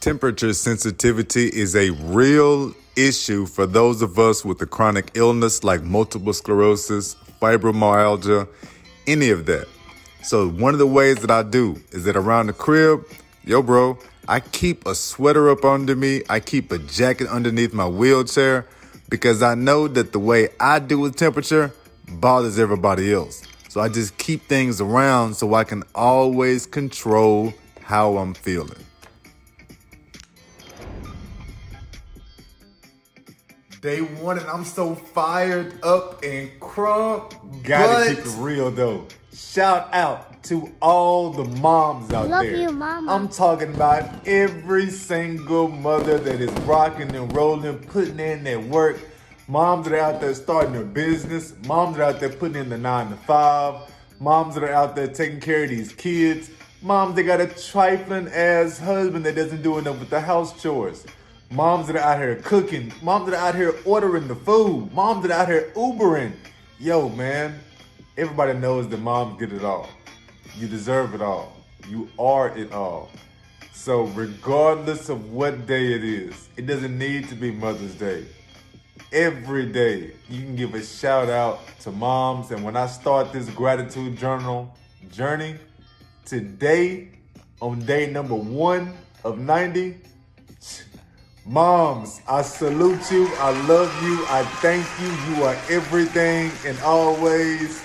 Temperature sensitivity is a real issue for those of us with a chronic illness like multiple sclerosis, fibromyalgia, any of that. So one of the ways that I do is that around the crib, bro, I keep a sweater up under me. I keep a jacket underneath my wheelchair because I know that the way I deal with temperature bothers everybody else. So I just keep things around so I can always control how I'm feeling. Day one, and I'm so fired up and crunk. Gotta keep it real though. Shout out to all the moms out there. Love you, mama. I'm talking about every single mother that is rocking and rolling, putting in their work. Moms that are out there starting their business. Moms that are out there putting in the 9 to 5. Moms that are out there taking care of these kids. Moms that got a trifling ass husband that doesn't do enough with the house chores. Moms that are out here cooking. Moms that are out here ordering the food. Moms that are out here Ubering. Yo, man, everybody knows that moms get it all. You deserve it all. You are it all. So regardless of what day it is, it doesn't need to be Mother's Day. Every day you can give a shout out to moms. And when I start this gratitude journal journey, today on day number 1 of 90, moms, I salute you, I love you, I thank you, you are everything and always.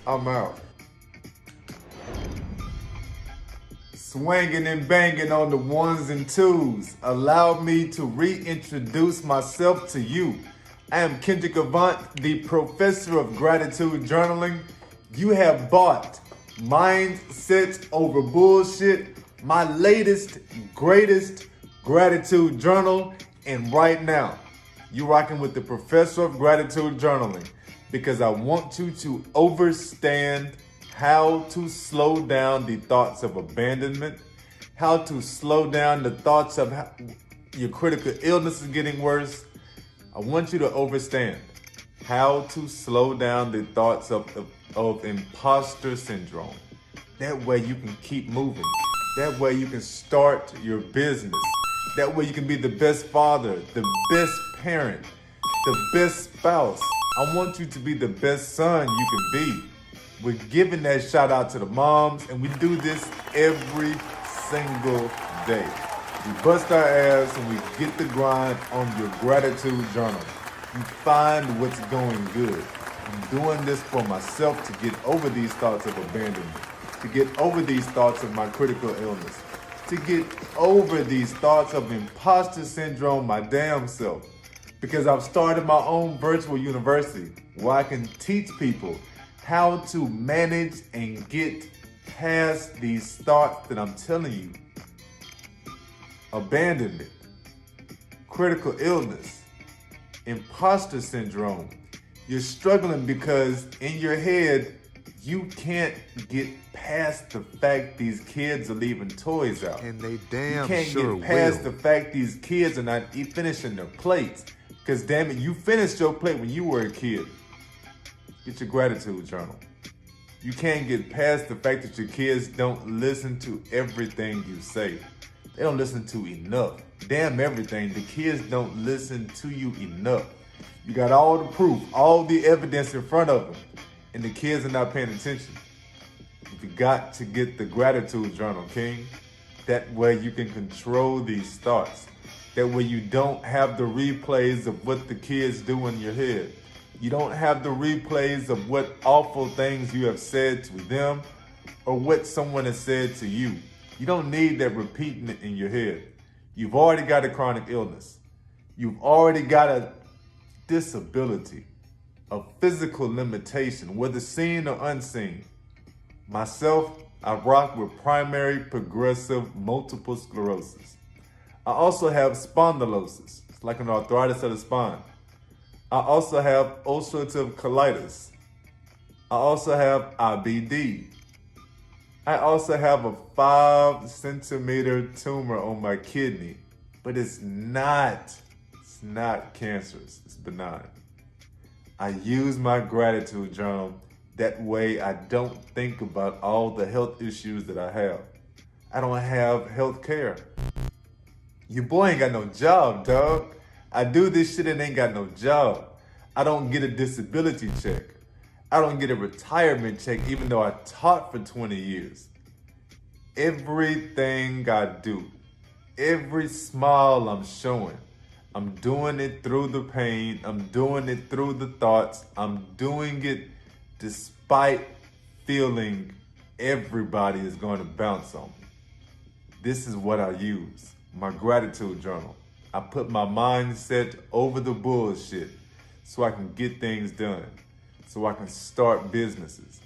I'm out. Swinging and banging on the 1s and 2s. Allow me to reintroduce myself to you. I am Kendrick Avant, the professor of gratitude journaling. You have bought Mindset Over Bullshit, my latest, greatest gratitude journal. And right now, you're rocking with the professor of gratitude journaling because I want you to understand how to slow down the thoughts of abandonment, how to slow down the thoughts of how your critical illness is getting worse. I want you to understand how to slow down the thoughts of imposter syndrome. That way you can keep moving. That way you can start your business. That way you can be the best father, the best parent, the best spouse. I want you to be the best son you can be. We're giving that shout out to the moms, and we do this every single day. We bust our ass and we get the grind on your gratitude journal. You find what's going good. I'm doing this for myself to get over these thoughts of abandonment, to get over these thoughts of my critical illness, to get over these thoughts of imposter syndrome, my damn self. Because I've started my own virtual university where I can teach people how to manage and get past these thoughts that I'm telling you. Abandonment, critical illness, imposter syndrome. You're struggling because in your head, you can't get past the fact these kids are leaving toys out. And they damn sure sure will. You can't get past will. the fact these kids are not finishing their plates. Because damn it, you finished your plate when you were a kid. Get your gratitude journal. You can't get past the fact that your kids don't listen to everything you say. They don't listen to enough. Damn everything. The kids don't listen to you enough. You got all the proof, all the evidence in front of them, and the kids are not paying attention. You got to get the gratitude journal, King. That way you can control these thoughts. That way you don't have the replays of what the kids do in your head. You don't have the replays of what awful things you have said to them or what someone has said to you. You don't need that repeating it in your head. You've already got a chronic illness. You've already got a disability, a physical limitation, whether seen or unseen. Myself, I rock with primary progressive multiple sclerosis. I also have spondylosis, it's like an arthritis of the spine. I also have ulcerative colitis. I also have IBD. I also have a 5-centimeter tumor on my kidney, but it's not cancerous, it's benign. I use my gratitude journal. That way I don't think about all the health issues that I have. I don't have health care. Your boy ain't got no job, dog. I do this shit and ain't got no job. I don't get a disability check. I don't get a retirement check even though I taught for 20 years. Everything I do, every smile I'm showing, I'm doing it through the pain, I'm doing it through the thoughts, I'm doing it despite feeling everybody is going to bounce on me. This is what I use, my gratitude journal. I put my mindset over the bullshit so I can get things done, so I can start businesses,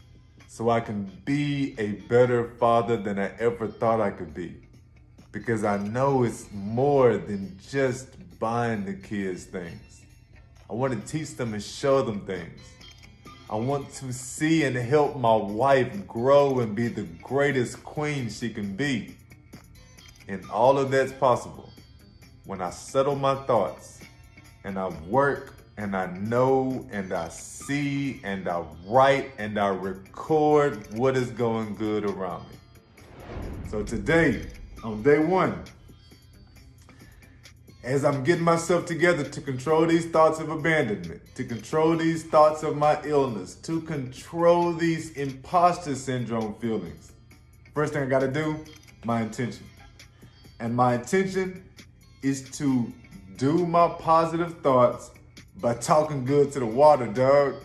so I can be a better father than I ever thought I could be. Because I know it's more than just buying the kids things. I want to teach them and show them things. I want to see and help my wife grow and be the greatest queen she can be. And all of that's possible when I settle my thoughts and I work and I know and I see and I write and I record what is going good around me. So today, on day one, as I'm getting myself together to control these thoughts of abandonment, to control these thoughts of my illness, to control these imposter syndrome feelings, first thing I gotta do, my intention. And my intention is to do my positive thoughts by talking good to the water, dog.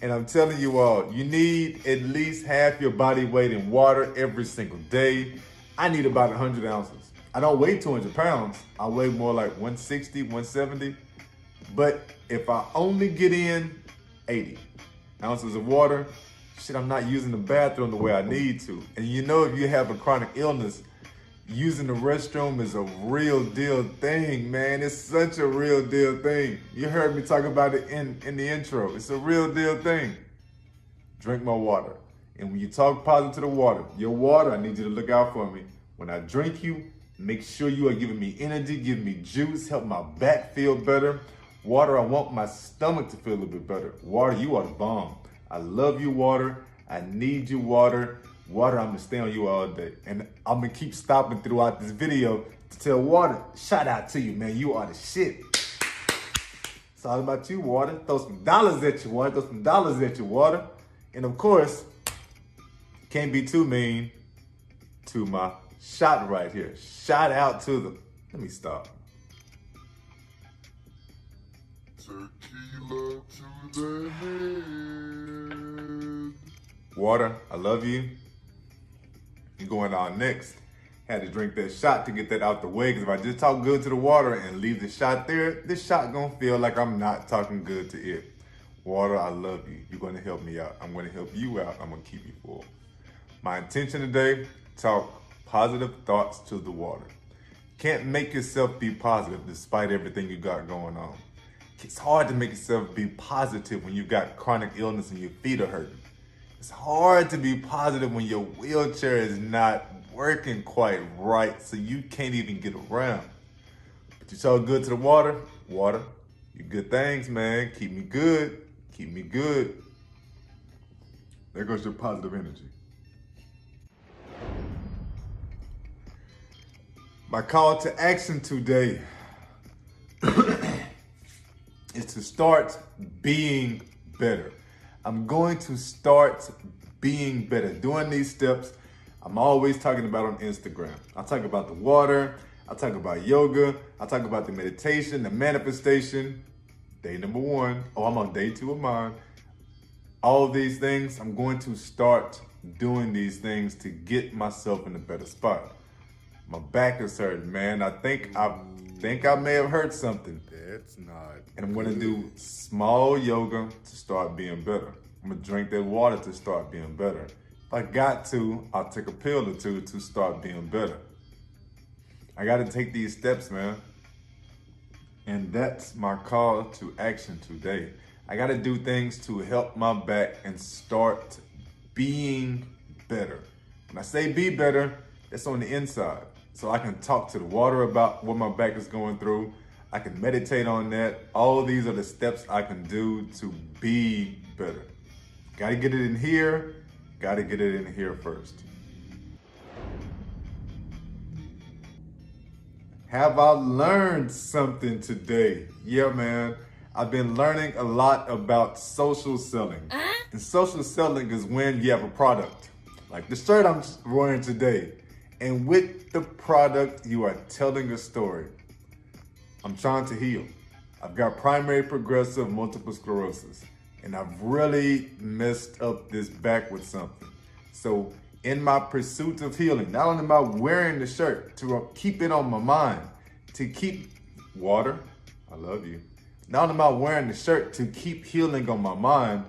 And I'm telling you all, you need at least half your body weight in water every single day. I need about 100 ounces. I don't weigh 200 pounds. I weigh more like 160, 170. But if I only get in 80 ounces of water, shit, I'm not using the bathroom the way I need to. And you know, if you have a chronic illness, using the restroom is a real deal thing, man. It's such a real deal thing. You heard me talk about it in the intro. It's a real deal thing. Drink my water. And when you talk positive to the water, your water, I need you to look out for me. When I drink you, make sure you are giving me energy, giving me juice, help my back feel better. Water, I want my stomach to feel a little bit better. Water, you are the bomb. I love you, water. I need you, water. Water, I'm gonna stay on you all day. And I'm gonna keep stopping throughout this video to tell Water, shout out to you, man. You are the shit. It's all about you, Water. Throw some dollars at you, Water. Throw some dollars at you, Water. And of course, can't be too mean to my shot right here. Shout out to them. Let me stop. Tequila to the head. Water, I love you. You're going on next. Had to drink that shot to get that out the way, because if I just talk good to the water and leave the shot there, this shot gonna feel like I'm not talking good to it. Water, I love you. You're gonna help me out. I'm gonna help you out. I'm gonna keep you full. My intention today, talk positive thoughts to the water. Can't make yourself be positive despite everything you got going on. It's hard to make yourself be positive when you've got chronic illness and your feet are hurting. It's hard to be positive when your wheelchair is not working quite right, so you can't even get around. But you talk good to the water. Water, you good things, man. Keep me good. Keep me good. There goes your positive energy. My call to action today is to start being better. I'm going to start being better. Doing these steps, I'm always talking about on Instagram. I talk about the water, I talk about yoga, I talk about the meditation, the manifestation. Day number 1. Oh, I'm on day 2 of mine. All of these things, I'm going to start doing these things to get myself in a better spot. My back is hurting, man. I think I may have hurt something. That's not. And I'm gonna do small yoga to start being better. I'm gonna drink that water to start being better. If I got to, I'll take a pill or two to start being better. I gotta take these steps, man. And that's my call to action today. I gotta do things to help my back and start being better. When I say be better, it's on the inside. So I can talk to the water about what my back is going through. I can meditate on that. All of these are the steps I can do to be better. Gotta get it in here. Gotta get it in here first. Have I learned something today? Yeah, man. I've been learning a lot about social selling. And social selling is when you have a product, like the shirt I'm wearing today. And with the product, you are telling a story. I'm trying to heal. I've got primary progressive multiple sclerosis, and I've really messed up this back with something. So in my pursuit of healing, not only am I wearing the shirt to keep it on my mind, to keep water, I love you. Not only am I wearing the shirt to keep healing on my mind,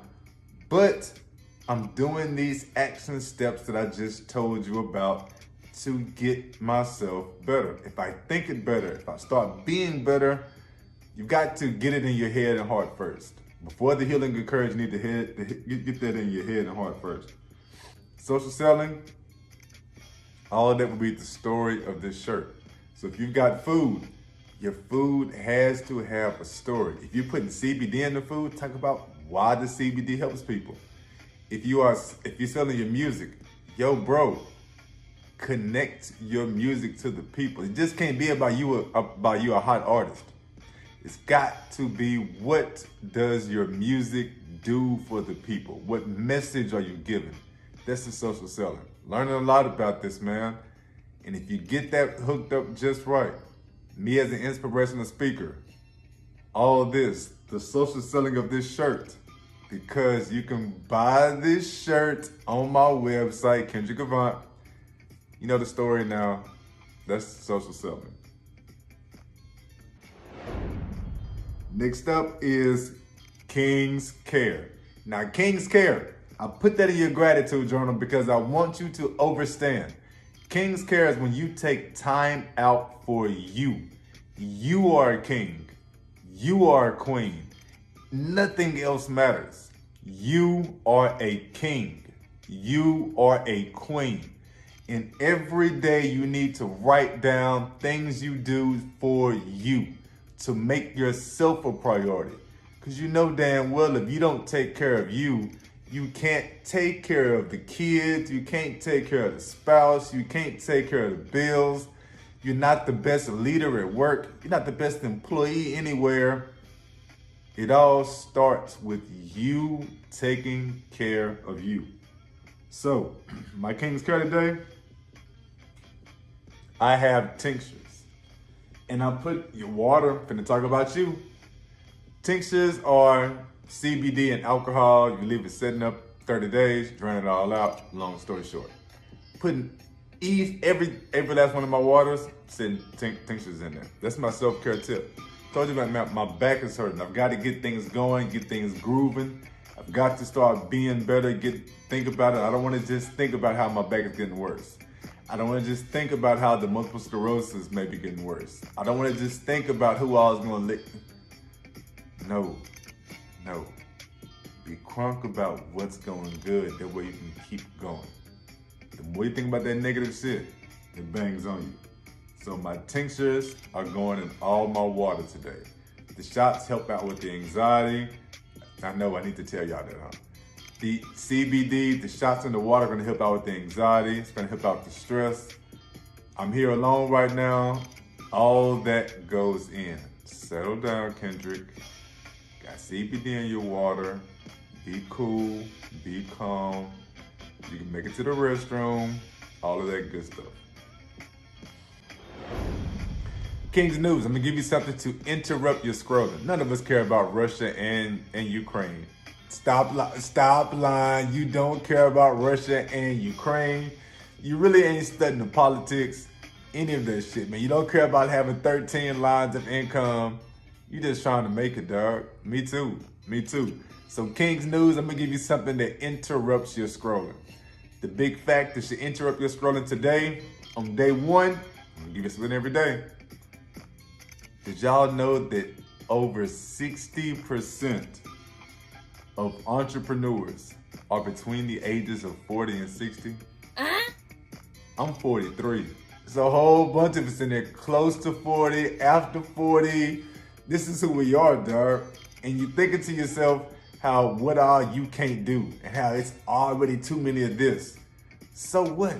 but I'm doing these action steps that I just told you about to get myself better. If I think it better, if I start being better, you've got to get it in your head and heart first. Before the healing occurs, you need to get that in your head and heart first. Social selling, all of that will be the story of this shirt. So if you've got food, your food has to have a story. If you're putting CBD in the food, talk about why the CBD helps people. If you're selling your music, yo bro, connect your music to the people. It just can't be about you a hot artist. It's got to be, what does your music do for the people? What message are you giving? That's the social selling. Learning a lot about this, man. And if you get that hooked up just right, me as an inspirational speaker, all of this, the social selling of this shirt, because you can buy this shirt on my website, Kendrick Avant. You know the story now. That's social selling. Next up is King's Care. Now, King's Care, I put that in your gratitude journal because I want you to understand. King's Care is when you take time out for you. You are a king. You are a queen. Nothing else matters. You are a king. You are a queen. And every day you need to write down things you do for you to make yourself a priority. Because you know damn well if you don't take care of you, you can't take care of the kids, you can't take care of the spouse, you can't take care of the bills. You're not the best leader at work. You're not the best employee anywhere. It all starts with you taking care of you. So, my King's Care today, I have tinctures. And I put your water, I'm finna talk about you. Tinctures are CBD and alcohol. You leave it setting up 30 days, drain it all out, long story short. Putting every last one of my waters, sitting tinctures in there. That's my self-care tip. Told you about my back is hurting. I've got to get things going, get things grooving. I've got to start being better, think about it. I don't want to just think about how my back is getting worse. I don't want to just think about how the multiple sclerosis may be getting worse. I don't want to just think about who I was going to lick. No. Be crunk about what's going good. That way you can keep going. The more you think about that negative shit, it bangs on you. So my tinctures are going in all my water today. The shots help out with the anxiety. I know I need to tell y'all that, huh? The CBD, the shots in the water are gonna help out with the anxiety. It's gonna help out the stress. I'm here alone right now. All that goes in. Settle down, Kendrick. Got CBD in your water. Be cool, be calm. You can make it to the restroom. All of that good stuff. King's News, I'm gonna give you something to interrupt your scrolling. None of us care about Russia and Ukraine. Stop lying. You don't care about Russia and Ukraine. You really ain't studying the politics, any of that shit, man. You don't care about having 13 lines of income. You just trying to make it, dog. Me too. So King's News, I'm gonna give you something that interrupts your scrolling. The big fact that should interrupt your scrolling today, on day one, I'm gonna give you something every day. Did y'all know that over 60% of entrepreneurs are between the ages of 40 and 60? I'm 43. There's a whole bunch of us in there close to 40, after 40. This is who we are, dog. And you thinking to yourself how what all you can't do and how it's already too many of this. So what?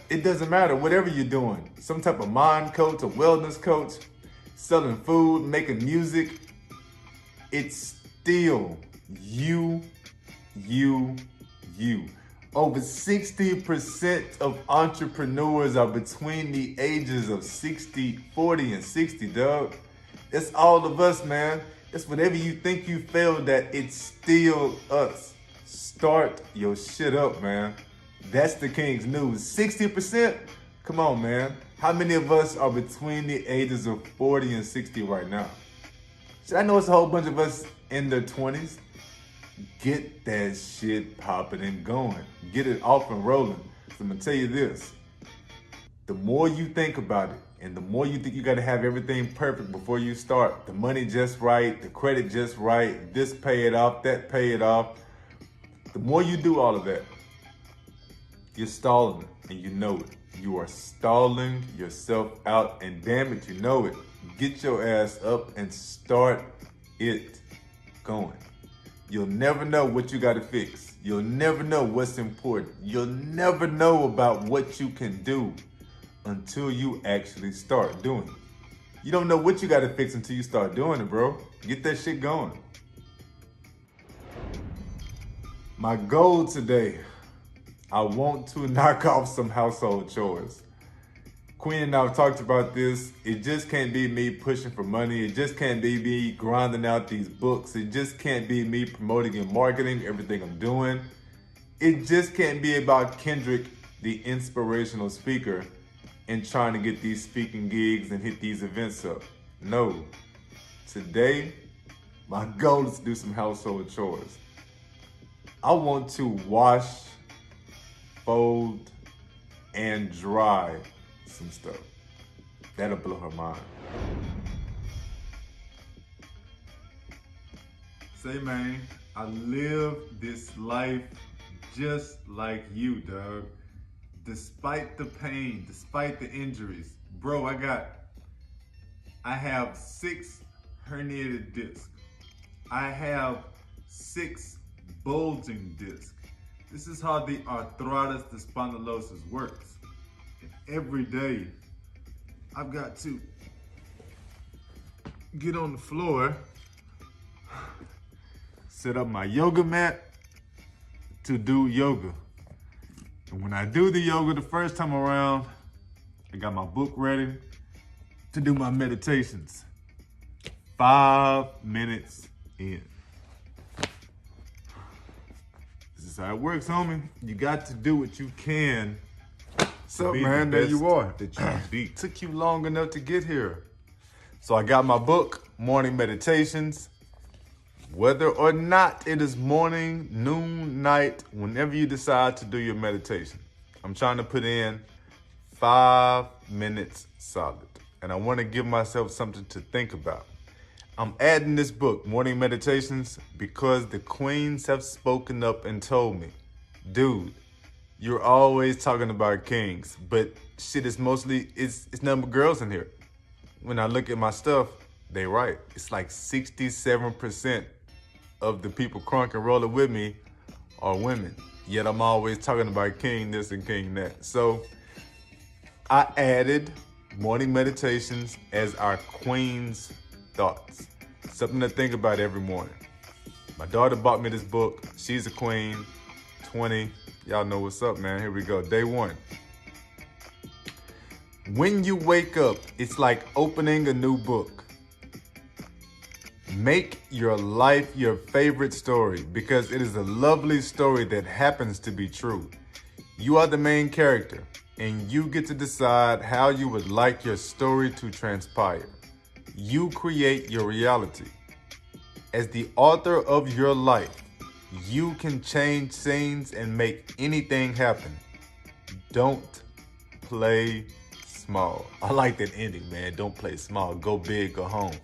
It doesn't matter, whatever you're doing. Some type of mind coach, a wellness coach, selling food, making music. It's still you. Over 60% of entrepreneurs are between the ages of 40 and 60, dog. It's all of us, man. It's whatever you think you failed at, it's still us. Start your shit up, man. That's the King's news. 60%? Come on, man. How many of us are between the ages of 40 and 60 right now? I know it's a whole bunch of us in their 20s. Get that shit popping and going. Get it off and rolling. So I'm gonna tell you this. The more you think about it, and the more you think you gotta have everything perfect before you start, the money just right, the credit just right, this pay it off, that pay it off. The more you do all of that, you're stalling, and you know it. You are stalling yourself out, and damn it, you know it. Get your ass up and start it going. You'll never know what you gotta fix. You'll never know what's important. You'll never know about what you can do until you actually start doing it. You don't know what you gotta fix until you start doing it, bro. Get that shit going. My goal today, I want to knock off some household chores. Queen and I have talked about this. It just can't be me pushing for money. It just can't be me grinding out these books. It just can't be me promoting and marketing everything I'm doing. It just can't be about Kendrick, the inspirational speaker, and trying to get these speaking gigs and hit these events up. No. Today, my goal is to do some household chores. I want to wash, fold, and dry some stuff. That'll blow her mind. Say, man, I live this life just like you, dog. Despite the pain, despite the injuries. Bro, I have 6 herniated discs. I have 6 bulging discs. This is how the arthritis, the spondylosis works. And every day, I've got to get on the floor, set up my yoga mat to do yoga. And when I do the yoga the first time around, I got my book ready to do my meditations. 5 minutes in. This is how it works, homie. You got to do what you can. What's up, man? There you are. That you be. Took you long enough to get here. So I got my book, Morning Meditations. Whether or not it is morning, noon, night, whenever you decide to do your meditation, I'm trying to put in 5 minutes solid. And I want to give myself something to think about. I'm adding this book, Morning Meditations, because the queens have spoken up and told me, dude, you're always talking about kings, but shit is mostly, it's nothing but girls in here. When I look at my stuff, they right. It's like 67% of the people crunk and rolling with me are women. Yet I'm always talking about king this and king that. So I added morning meditations as our queen's thoughts. Something to think about every morning. My daughter bought me this book. She's a queen, 20. Y'all know what's up, man. Here we go. Day 1. When you wake up, it's like opening a new book. Make your life your favorite story because it is a lovely story that happens to be true. You are the main character and you get to decide how you would like your story to transpire. You create your reality. As the author of your life, you can change scenes and make anything happen. Don't play small. I like that ending, man. Don't play small. Go big, go home.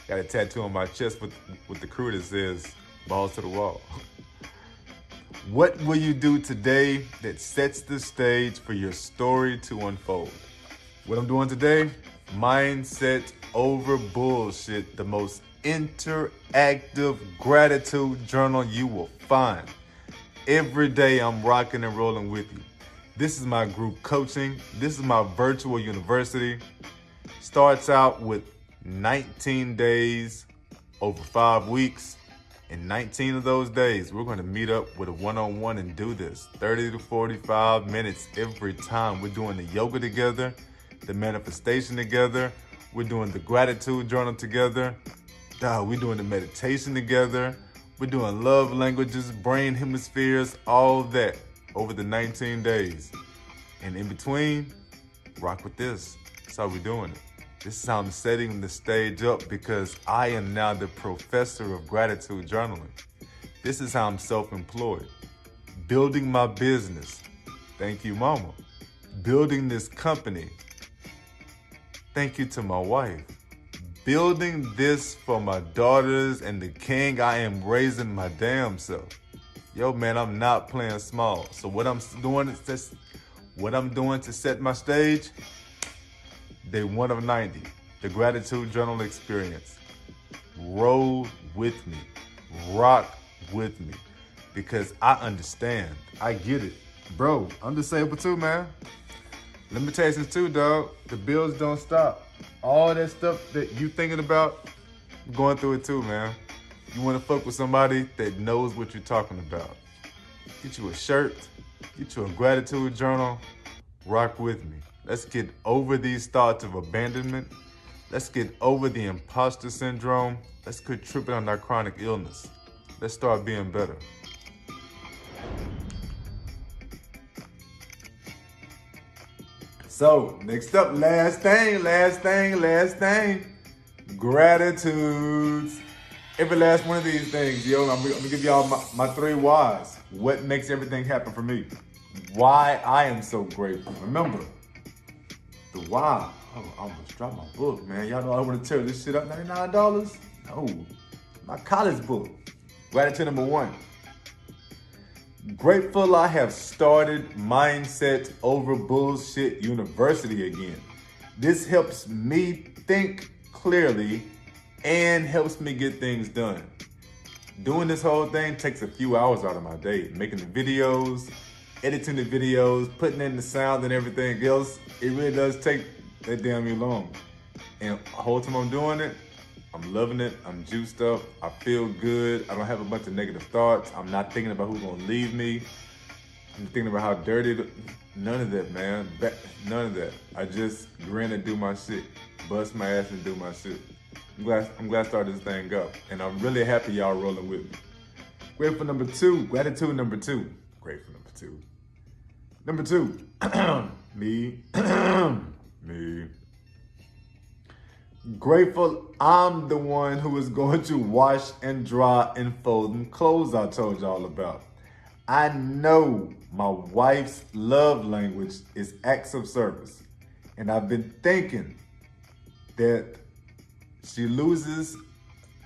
Got a tattoo on my chest with the crew that says, balls to the wall. What will you do today that sets the stage for your story to unfold? What I'm doing today, mindset over bullshit, the most interactive gratitude journal you will find. Every day I'm rocking and rolling with you. This is my group coaching. This is my virtual university. Starts out with 19 days over 5 weeks. In 19 of those days, we're going to meet up with a one-on-one and do this. 30 to 45 minutes every time. We're doing the yoga together, the manifestation together. We're doing the gratitude journal together. We're doing the meditation together. We're doing love languages, brain hemispheres, all that over the 19 days. And in between, rock with this. That's how we're doing it. This is how I'm setting the stage up because I am now the professor of gratitude journaling. This is how I'm self-employed. Building my business. Thank you, mama. Building this company. Thank you to my wife. Building this for my daughters and the king I am raising my damn self. Yo, man, I'm not playing small. So what I'm doing to set my stage, day 1 of 90, the gratitude journal experience. Roll with me, rock with me, because I understand, I get it. Bro, I'm disabled too, man. Limitations too, dog. The bills don't stop. All that stuff that you thinking about, I'm going through it too, man. You wanna fuck with somebody that knows what you're talking about. Get you a shirt, get you a gratitude journal, rock with me. Let's get over these thoughts of abandonment. Let's get over the imposter syndrome. Let's quit tripping on our chronic illness. Let's start being better. So, next up, last thing. Gratitudes. Every last one of these things, yo, I'm gonna give y'all my 3 whys. What makes everything happen for me? Why I am so grateful. Remember, the why. Oh, I almost dropped my book, man. Y'all know I want to tear this shit up. $99? No. My college book. Gratitude number 1. Grateful I have started Mindset Over Bullshit University again. This helps me think clearly and helps me get things done. Doing this whole thing takes a few hours out of my day. Making the videos, editing the videos, putting in the sound and everything else, it really does take that damn long. And the whole time I'm doing it, I'm loving it, I'm juiced up, I feel good, I don't have a bunch of negative thoughts, I'm not thinking about who's gonna leave me, I'm thinking about how dirty, none of that, man, none of that. I just grin and do my shit, bust my ass and do my shit. I'm glad I started this thing up, and I'm really happy y'all rolling with me. Grateful number 2, gratitude number 2. Grateful number 2. Number 2, me. Grateful I'm the one who is going to wash and dry and fold them clothes I told y'all about. I know my wife's love language is acts of service, and I've been thinking that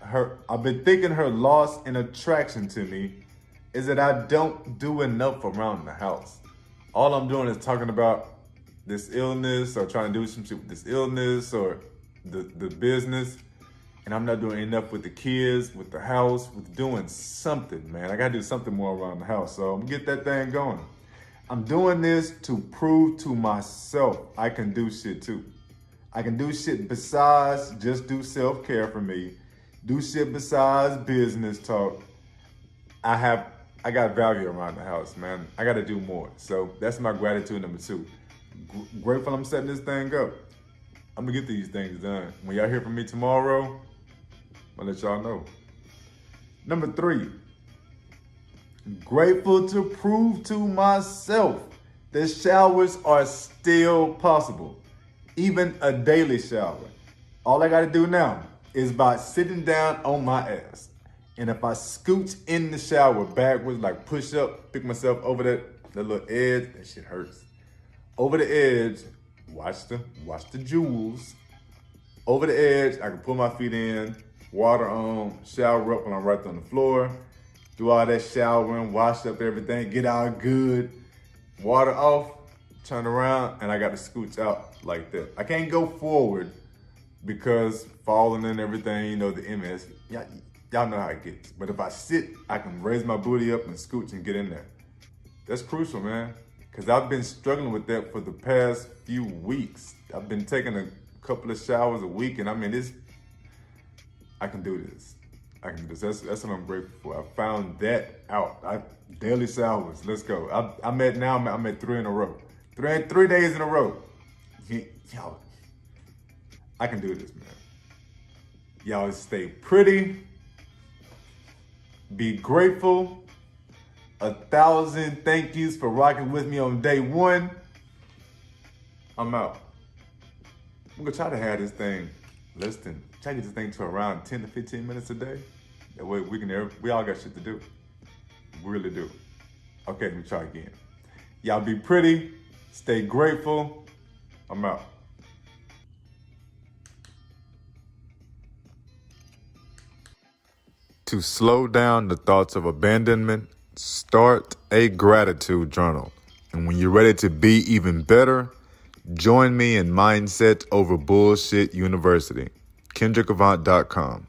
her loss in attraction to me is that I don't do enough around the house. All I'm doing is talking about this illness or trying to do some shit with this illness or the business, and I'm not doing enough with the kids, with the house, with doing something, man. I gotta do something more around the house, so I'm gonna get that thing going. I'm doing this to prove to myself I can do shit too. I can do shit besides just do self-care for me, do shit besides business talk. I got value around the house, man. I gotta do more. So that's my gratitude number 2. Grateful I'm setting this thing up. I'm gonna get these things done. When y'all hear from me tomorrow, I'm gonna let y'all know. Number 3, grateful to prove to myself that showers are still possible. Even a daily shower. All I gotta do now is by sitting down on my ass. And if I scooch in the shower backwards, like push up, pick myself over that little edge, that shit hurts. Over the edge, watch the jewels. Over the edge, I can put my feet in, water on, shower up when I'm right on the floor, do all that showering, wash up everything, get out good, water off, turn around, and I got to scooch out like that. I can't go forward because falling and everything, you know, the MS, y'all know how it gets. But if I sit, I can raise my booty up and scooch and get in there. That's crucial, man. Because I've been struggling with that for the past few weeks. I've been taking a couple of showers a week, and I mean, I can do this. I can do this. That's what I'm grateful for. I found that out. Daily showers. Let's go. I'm at 3 in a row. Three days in a row. Y'all, I can do this, man. Y'all stay pretty. Be grateful. 1,000 thank yous for rocking with me on day one. I'm out. I'm gonna try to have this thing try to get this thing to around 10 to 15 minutes a day. That way we all got shit to do. We really do. Okay, let me try again. Y'all be pretty, stay grateful. I'm out. To slow down the thoughts of abandonment, start a gratitude journal. And when you're ready to be even better, join me in Mindset Over Bullshit University. KendrickAvant.com.